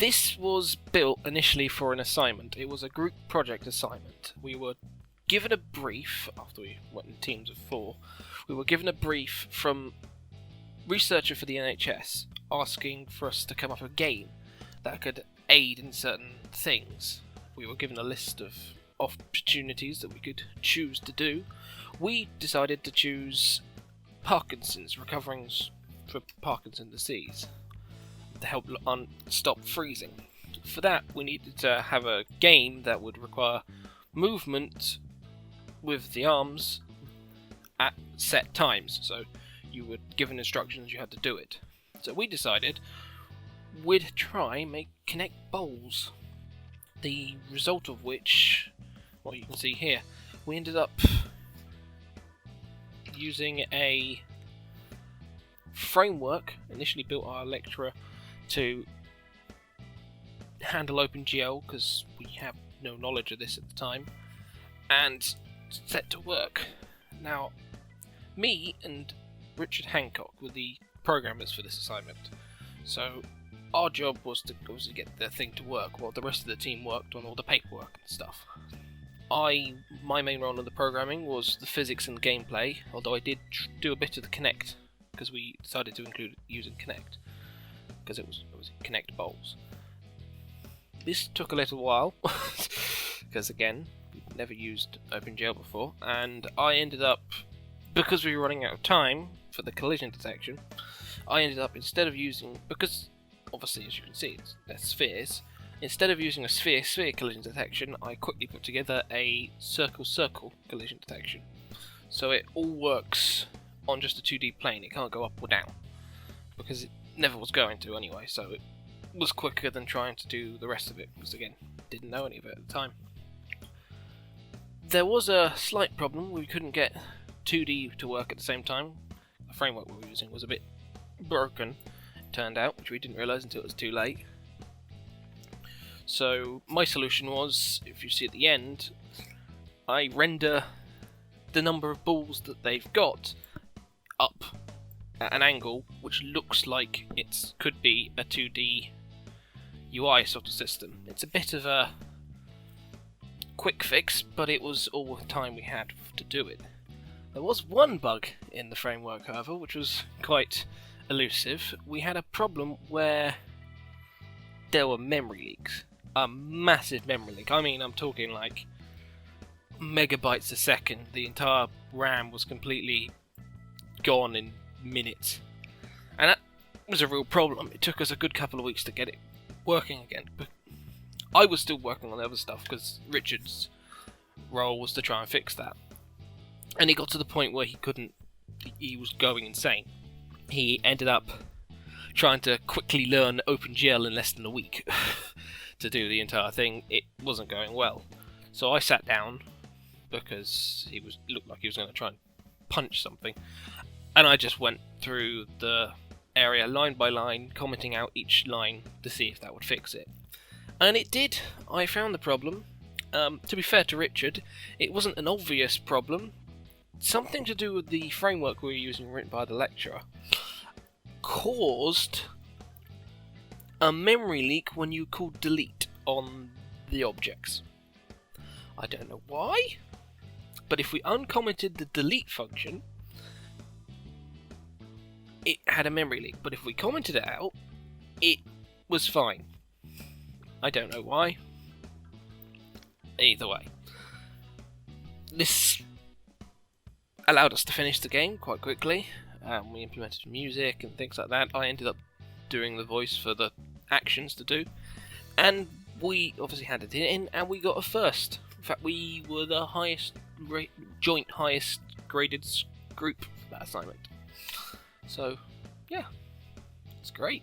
This was built initially for an assignment. It was a group project assignment. We were given a brief, after we went in teams of 4, we were given a brief from researcher for the NHS asking for us to come up with a game that could aid in certain things. We were given a list of opportunities that we could choose to do. We decided to choose Parkinson's, recovering for Parkinson disease, to help stop freezing. For that, we needed to have a game that would require movement with the arms at set times. So you were given instructions, you had to do it. So we decided we'd try make Kinect bowls. The result of which, well, you can see here, we ended up using a framework initially built our lecturer to handle OpenGL, because we have no knowledge of this at the time, and set to work. Now, me and Richard Hancock were the programmers for this assignment, so our job was to obviously get the thing to work while the rest of the team worked on all the paperwork and stuff. My main role in the programming was the physics and gameplay, although I did do a bit of the Kinect, because we decided to include using Kinect, because it was Kinect bowls. This took a little while, because again, we'd never used OpenGL before, and I ended up, because we were running out of time for the collision detection, I ended up, instead of using, because obviously as you can see they're spheres, instead of using a sphere-sphere collision detection, I quickly put together a circle-circle collision detection. So it all works on just a 2D plane, it can't go up or down, because it never was going to anyway, so it was quicker than trying to do the rest of it, because again, didn't know any of it at the time. There was a slight problem, we couldn't get 2D to work at the same time. The framework we were using was a bit broken, it turned out, which we didn't realise until it was too late. So my solution was, if you see at the end, I render the number of balls that they've got up at an angle which looks like it could be a 2D UI sort of system. It's a bit of a quick fix, but it was all the time we had to do it. There was one bug in the framework, however, which was quite elusive. We had a problem where there were memory leaks. A massive memory leak. I mean, I'm talking like megabytes a second. The entire RAM was completely gone in minutes. And that was a real problem. It took us a good couple of weeks to get it working again. But I was still working on the other stuff because Richard's role was to try and fix that. And he got to the point where he was going insane. He ended up trying to quickly learn OpenGL in less than a week to do the entire thing. It wasn't going well. So I sat down because looked like he was going to try and punch something. And I just went through the area line by line, commenting out each line to see if that would fix it. And it did. I found the problem. To be fair to Richard, it wasn't an obvious problem. Something to do with the framework we were using written by the lecturer caused a memory leak when you called delete on the objects. I don't know why, but if we uncommented the delete function, it had a memory leak, but if we commented it out, it was fine. I don't know why. Either way, this allowed us to finish the game quite quickly. We implemented music and things like that. I ended up doing the voice for the actions to do, and we obviously handed it in, and we got a first. In fact, we were the joint highest graded group for that assignment. So, yeah, it's great.